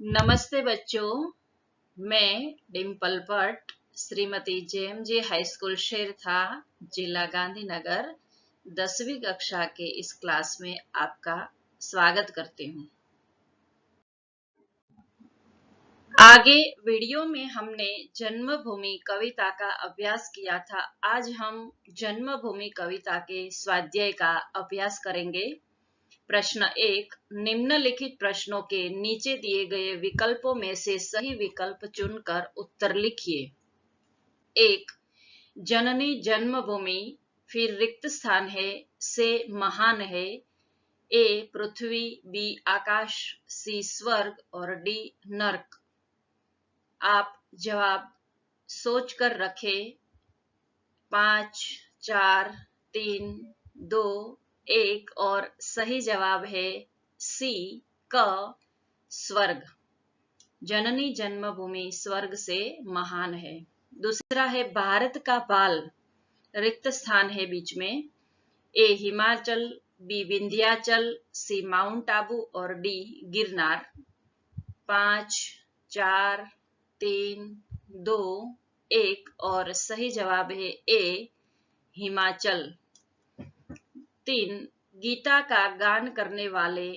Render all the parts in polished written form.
नमस्ते बच्चों, मैं Dimple Bhatt Shrimati JMJ high school Shertha, जिला गांधीनगर 10वीं कक्षा के इस क्लास में आपका स्वागत करती हूँ। आगे वीडियो में हमने जन्मभूमि कविता का अभ्यास किया था। आज हम जन्मभूमि कविता के स्वाध्याय का अभ्यास करेंगे। प्रश्न 1, निम्नलिखित प्रश्नों के नीचे दिए गए विकल्पों में से सही विकल्प चुनकर उत्तर लिखिए। 1, जननी जन्मभूमि, फिर रिक्त स्थान है, से महान है, ए पृथ्वी, बी आकाश, सी स्वर्ग और डी नरक। आप जवाब सोच कर रखें। 5, 4, 3, 2, 1 और सही जवाब है सी क स्वर्ग। जननी जन्मभूमि स्वर्ग से महान है। दूसरा है भारत का बाल, रिक्त स्थान है बीच में, ए हिमाचल, बी विंध्याचल, सी माउंट आबू और डी गिरनार। 5, 4, 3, 2, 1 और सही जवाब है ए हिमाचल। 3, गीता का गान करने वाले,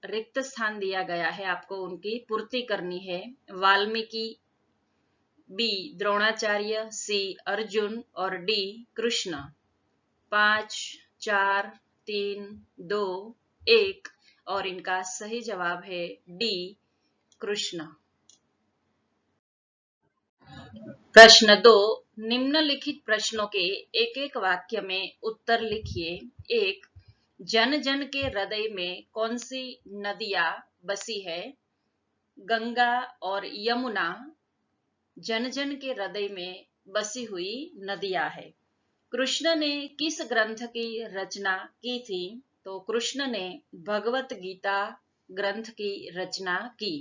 रिक्त स्थान दिया गया है, आपको उनकी पूर्ति करनी है। वाल्मीकि, बी द्रोणाचार्य, सी अर्जुन और डी कृष्ण। 5, 4, 3, 2, 1 और इनका सही जवाब है डी कृष्ण। प्रश्न 2, निम्नलिखित प्रश्नों के एक एक वाक्य में उत्तर लिखिए। 1, जन जन के हृदय में कौन सी नदियां बसी है? गंगा और यमुना जन जन के हृदय में बसी हुई नदियां है। कृष्ण ने किस ग्रंथ की रचना की थी? तो कृष्ण ने भगवत गीता ग्रंथ की रचना की।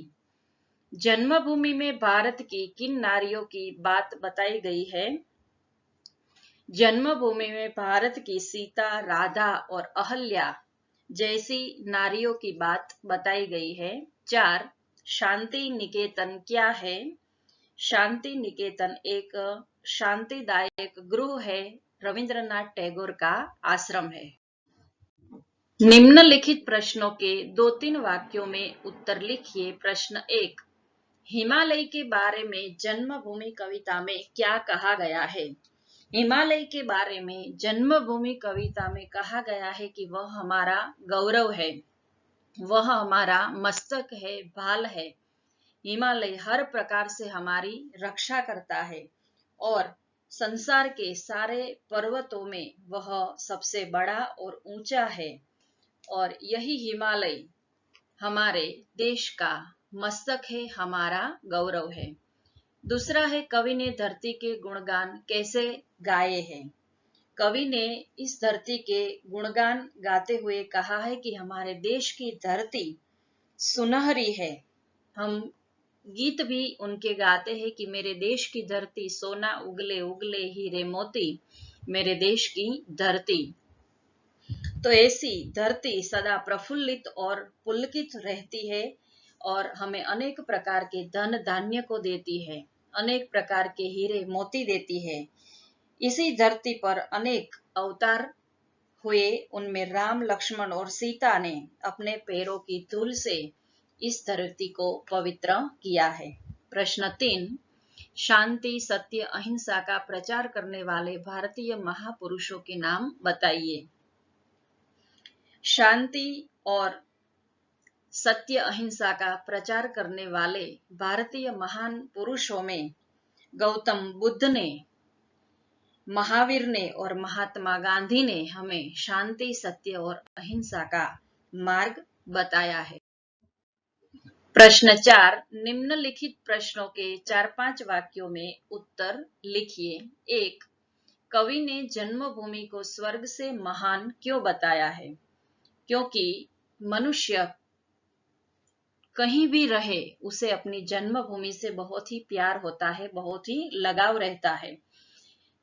जन्मभूमि में भारत की किन नारियों की बात बताई गई है? जन्मभूमि में भारत की सीता, राधा और अहल्या जैसी नारियों की बात बताई गई है। 4, शांति निकेतन क्या है? शांति निकेतन एक शांतिदायक गृह है, रविंद्रनाथ टैगोर का आश्रम है। निम्नलिखित प्रश्नों के 2-3 वाक्यों में उत्तर लिखिए। प्रश्न 1, हिमालय के बारे में जन्मभूमि कविता में क्या कहा गया है? हिमालय के बारे में जन्मभूमि कविता में कहा गया है कि वह हमारा गौरव है, वह हमारा मस्तक है, भाल है। हिमालय हर प्रकार से हमारी रक्षा करता है और संसार के सारे पर्वतों में वह सबसे बड़ा और ऊंचा है और यही हिमालय हमारे देश का मस्तक है, हमारा गौरव है। दूसरा है, कवि ने धरती के गुणगान कैसे गाए हैं? कवि ने इस धरती के गुणगान गाते हुए कहा है कि हमारे देश की धरती सुनहरी है। हम गीत भी उनके गाते हैं कि मेरे देश की धरती सोना उगले उगले हीरे मोती, मेरे देश की धरती। तो ऐसी धरती सदा प्रफुल्लित और पुलकित रहती है और हमें अनेक प्रकार के धन धान्य को देती है, अनेक प्रकार के हीरे मोती देती है। इसी धरती पर अनेक अवतार हुए, उनमें राम, लक्ष्मण और सीता ने अपने पैरों की धूल से इस धरती को पवित्र किया है। प्रश्न 3, शांति, सत्य, अहिंसा का प्रचार करने वाले भारतीय महापुरुषों के नाम बताइए। शांति और सत्य अहिंसा का प्रचार करने वाले भारतीय महान पुरुषों में गौतम बुद्ध ने, महावीर ने और महात्मा गांधी ने हमें शांति, सत्य और अहिंसा का मार्ग बताया है। प्रश्न 4, निम्नलिखित प्रश्नों के 4-5 वाक्यों में उत्तर लिखिए। 1, कवि ने जन्मभूमि को स्वर्ग से महान क्यों बताया है? क्योंकि मनुष्य कहीं भी रहे उसे अपनी जन्मभूमि से बहुत ही प्यार होता है, बहुत ही लगाव रहता है।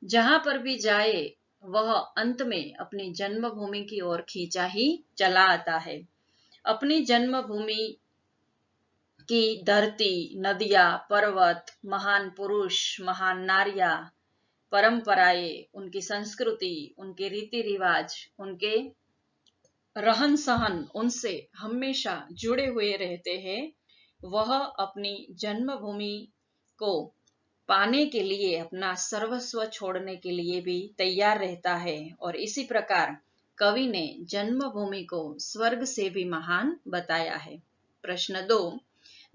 जहां पर भी जाए वह अंत में अपनी जन्मभूमि की ओर खींचा ही चला आता है। अपनी जन्मभूमि कि धरती, नदियां, पर्वत, महान पुरुष, महान नारियां, परंपराएं, उनकी संस्कृति, उनके रीति रिवाज, उनके रहन सहन उनसे हमेशा जुड़े हुए रहते हैं। वह अपनी जन्मभूमि को पाने के लिए अपना सर्वस्व छोड़ने के लिए भी तैयार रहता है। और इसी प्रकार कवि ने जन्मभूमि को स्वर्ग से भी महान बताया है। प्रश्न 2,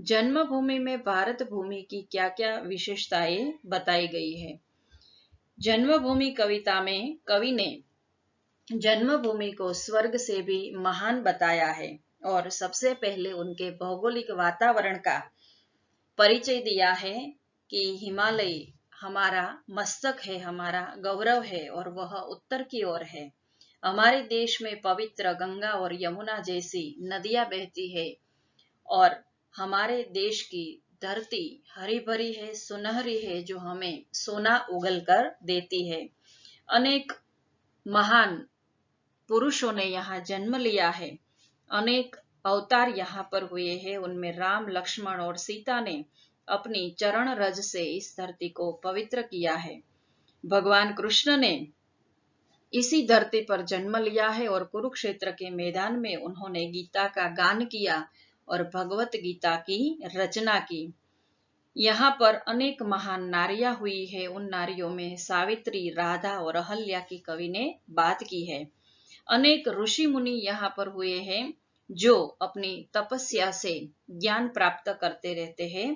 जन्मभूमि में भारत भूमि की क्या क्या विशेषताएं बताई गई है? जन्मभूमि कविता में कवि ने जन्मभूमि को स्वर्ग से भी महान बताया है और सबसे पहले उनके भौगोलिक वातावरण का परिचय दिया है कि हिमालय हमारा मस्तक है, हमारा गौरव है और वह उत्तर की ओर है। हमारे देश में पवित्र गंगा और यमुना जैसी नदियां बहती है और हमारे देश की धरती हरी भरी है, सुनहरी है, जो हमें सोना उगल कर देती है। अनेक महान पुरुषों ने यहाँ जन्म लिया है, अनेक अवतार यहाँ पर हुए हैं। उनमें राम, लक्ष्मण और सीता ने अपनी चरण रज से इस धरती को पवित्र किया है। भगवान कृष्ण ने इसी धरती पर जन्म लिया है और कुरुक्षेत्र के मैदान में उन्होंने गीता का गान किया और भगवत गीता की रचना की। यहाँ पर अनेक महान नारियां हुई है। उन नारियों में सावित्री, राधा और अहल्या की कवि ने बात की है। अनेक ऋषि मुनि यहाँ पर हुए हैं जो अपनी तपस्या से ज्ञान प्राप्त करते रहते हैं।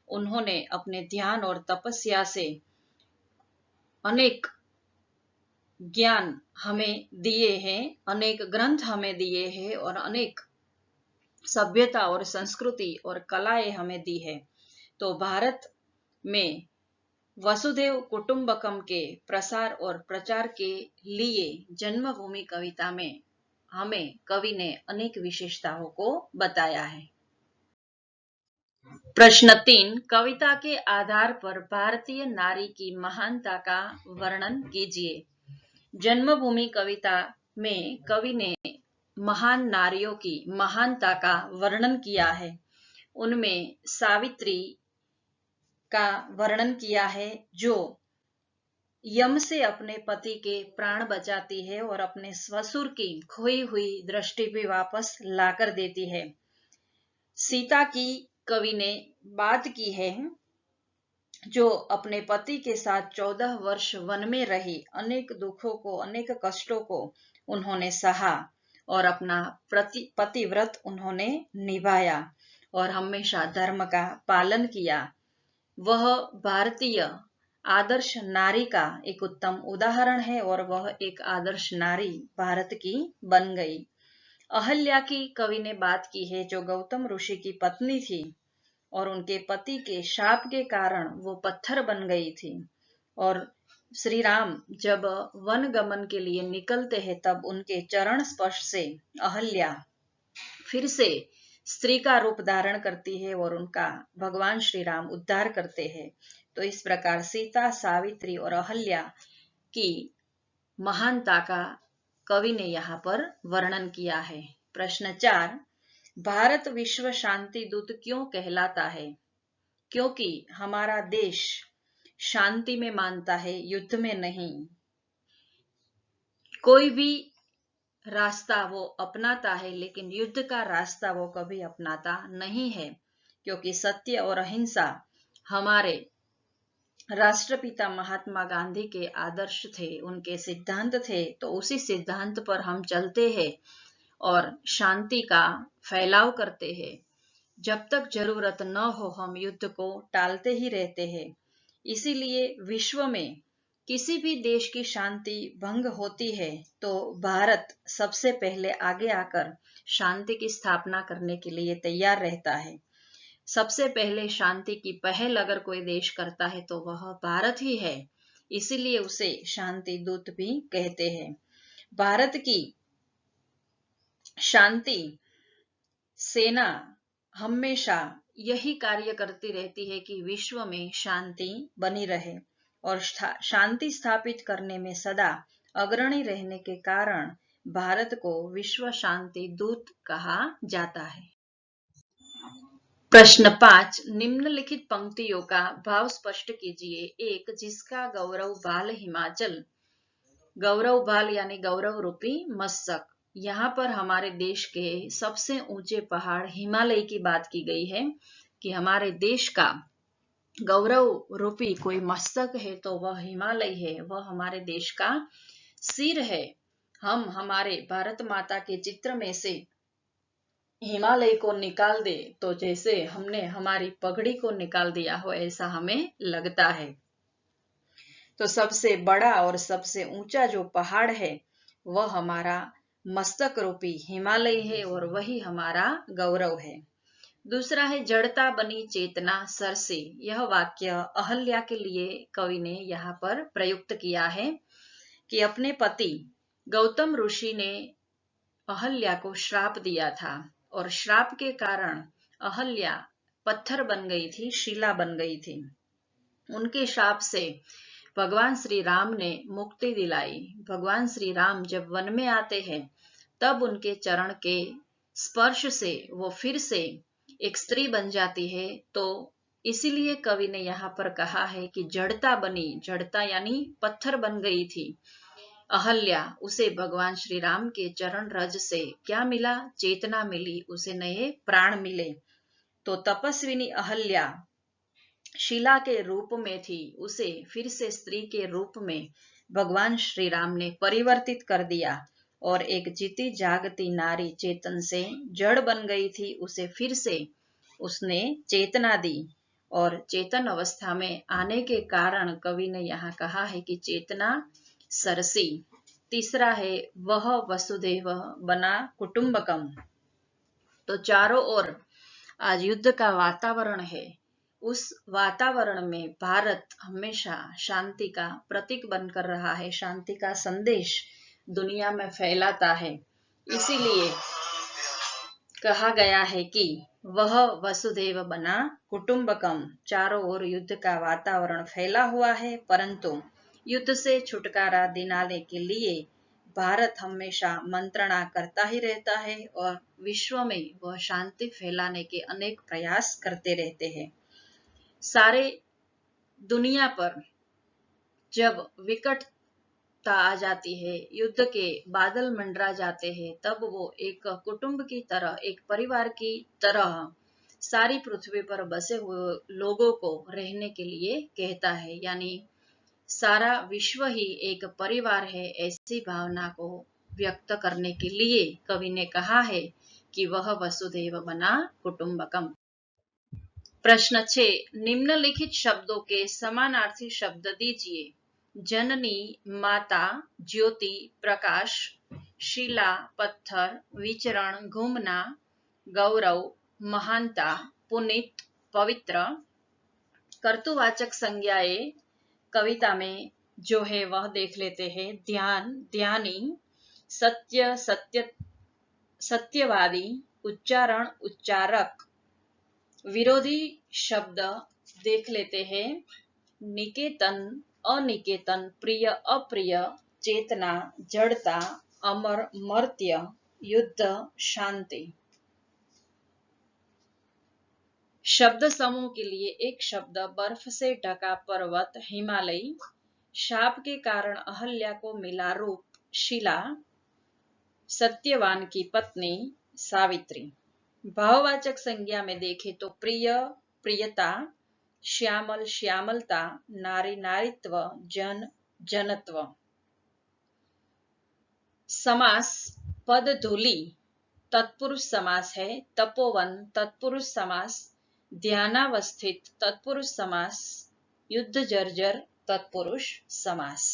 उन्होंने अपने ध्यान और तपस्या से अनेक ज्ञान हमें दिए हैं, अनेक ग्रंथ हमें दिए हैं और अनेक सभ्यता और संस्कृति और कलाएं हमें दी है। तो भारत में वसुधैव कुटुंबकम के प्रसार और प्रचार के लिए जन्मभूमि कविता में हमें कवि ने अनेक विशेषताओं को बताया है। प्रश्न 3, कविता के आधार पर भारतीय नारी की महानता का वर्णन कीजिए। जन्मभूमि कविता में कवि ने महान नारियों की महानता का वर्णन किया है। उनमें सावित्री का वर्णन किया है जो यम से अपने पति के प्राण बचाती है और अपने ससुर की खोई हुई दृष्टि भी वापस लाकर देती है। सीता की कवि ने बात की है जो अपने पति के साथ 14 वर्ष वन में रही, अनेक दुखों को, अनेक कष्टों को उन्होंने सहा और अपना पतिव्रत उन्होंने निभाया और हमेशा धर्म का पालन किया। वह भारतीय आदर्श नारी का एक उत्तम उदाहरण है और वह एक आदर्श नारी भारत की बन गई। अहल्या की कवि ने बात की है जो गौतम ऋषि की पत्नी थी और उनके पति के शाप के कारण वो पत्थर बन गई थी और श्री राम जब वन गमन के लिए निकलते हैं तब उनके चरण स्पर्श से अहल्या फिर से स्त्री का रूप धारण करती है और उनका भगवान श्री राम उद्धार करते हैं। तो इस प्रकार सीता, सावित्री और अहल्या की महानता का कवि ने यहाँ पर वर्णन किया है। प्रश्न 4, भारत विश्व शांति दूत क्यों कहलाता है? क्योंकि हमारा देश शांति में मानता है, युद्ध में नहीं। कोई भी रास्ता वो अपनाता है लेकिन युद्ध का रास्ता वो कभी अपनाता नहीं है, क्योंकि सत्य और अहिंसा हमारे राष्ट्रपिता महात्मा गांधी के आदर्श थे, उनके सिद्धांत थे। तो उसी सिद्धांत पर हम चलते हैं और शांति का फैलाव करते हैं। जब तक जरूरत न हो हम युद्ध को टालते ही रहते हैं। इसीलिए विश्व में किसी भी देश की शांति भंग होती है तो भारत सबसे पहले आगे आकर शांति की स्थापना करने के लिए तैयार रहता है। सबसे पहले शांति की पहल अगर कोई देश करता है तो वह भारत ही है, इसीलिए उसे शांति दूत भी कहते हैं। भारत की शांति सेना हमेशा यही कार्य करती रहती है कि विश्व में शांति बनी रहे और शांति स्थापित करने में सदा अग्रणी रहने के कारण भारत को विश्व शांति दूत कहा जाता है। प्रश्न 5, निम्नलिखित पंक्तियों का भाव स्पष्ट कीजिए। 1, जिसका गौरव भाल हिमाचल। गौरव भाल यानी गौरव रूपी मस्तक। यहाँ पर हमारे देश के सबसे ऊंचे पहाड़ हिमालय की बात की गई है कि हमारे देश का गौरव रूपी कोई मस्तक है तो वह हिमालय है, वह हमारे देश का सिर है। हम हमारे भारत माता के चित्र में से हिमालय को निकाल दे तो जैसे हमने हमारी पगड़ी को निकाल दिया हो ऐसा हमें लगता है। तो सबसे बड़ा और सबसे ऊंचा जो पहाड़ है वह हमारा मस्तक रूपी हिमालय है और वही हमारा गौरव है। दूसरा है, जड़ता बनी चेतना सरसे। यह वाक्य अहल्या के लिए कवि ने यहाँ पर प्रयुक्त किया है कि अपने पति गौतम ऋषि ने अहल्या को श्राप दिया था और श्राप के कारण अहल्या पत्थर बन गई थी, शिला बन गई थी। उनके श्राप से भगवान श्री राम ने मुक्ति दिलाई। भगवान श्री राम जब वन में आते हैं तब उनके चरण के स्पर्श से वो फिर से एक स्त्री बन जाती है। तो इसीलिए कवि ने यहाँ पर कहा है कि जड़ता बनी, जड़ता यानी पत्थर बन गई थी अहल्या, उसे भगवान श्री राम के चरण रज से क्या मिला? चेतना मिली, उसे नए प्राण मिले। तो तपस्विनी अहल्या शिला के रूप में थी, उसे फिर से स्त्री के रूप में भगवान श्री राम ने परिवर्तित कर दिया और एक जीती जागती नारी चेतन से जड़ बन गई थी, उसे फिर से उसने चेतना दी और चेतन अवस्था में आने के कारण कवि ने यहाँ कहा है कि चेतना सरसी। तीसरा है, वह वसुदेव बना कुटुंबकम। तो चारों ओर आज युद्ध का वातावरण है, उस वातावरण में भारत हमेशा शांति का प्रतीक बनकर रहा है, शांति का संदेश दुनिया में फैलाता है। इसीलिए कहा गया है कि वह वसुदेव बना कुटुंबकम। चारों ओर युद्ध का वातावरण फैला हुआ है, परंतु युद्ध से छुटकारा दिलाने के लिए भारत हमेशा मंत्रणा करता ही रहता है और विश्व में वह शांति फैलाने के अनेक प्रयास करते रहते हैं। सारे दुनिया पर जब विकटता आ जाती है, युद्ध के बादल मंडरा जाते हैं, तब वो एक कुटुंब की तरह, एक परिवार की तरह सारी पृथ्वी पर बसे हुए लोगों को रहने के लिए कहता है। यानी सारा विश्व ही एक परिवार है, ऐसी भावना को व्यक्त करने के लिए कवि ने कहा है कि वह वसुदेव बना कुटुंबकम। प्रश्न 6, निम्नलिखित शब्दों के समानार्थी शब्द दीजिए। जननी, माता, ज्योति, प्रकाश, शिला, पत्थर, विचरण, घूमना, गौरव, महानता, पुनित, पवित्र। कर्तुवाचक संज्ञाएं कविता में जो है वह देख लेते हैं। ध्यान, ध्यानी, सत्य, सत्य, सत्यवादी, उच्चारण, उच्चारक। विरोधी शब्द देख लेते हैं। निकेतन, अनिकेतन, प्रिय, अप्रिय, चेतना, जड़ता, अमर, मर्त्य, युद्ध, शांति। शब्द समूह के लिए एक शब्द, बर्फ से ढका पर्वत हिमालय, शाप के कारण अहल्या को मिला रूप शिला, सत्यवान की पत्नी सावित्री। भाववाचक संज्ञा में देखें तो प्रिय, प्रियता, श्यामल, श्यामलता, नारी, नारीत्व, जन, जनत्व। समास, पद धूली तत्पुरुष समास है, तपोवन तत्पुरुष समास, ध्यानावस्थित तत्पुरुष समास, युद्ध जर्जर तत्पुरुष समास।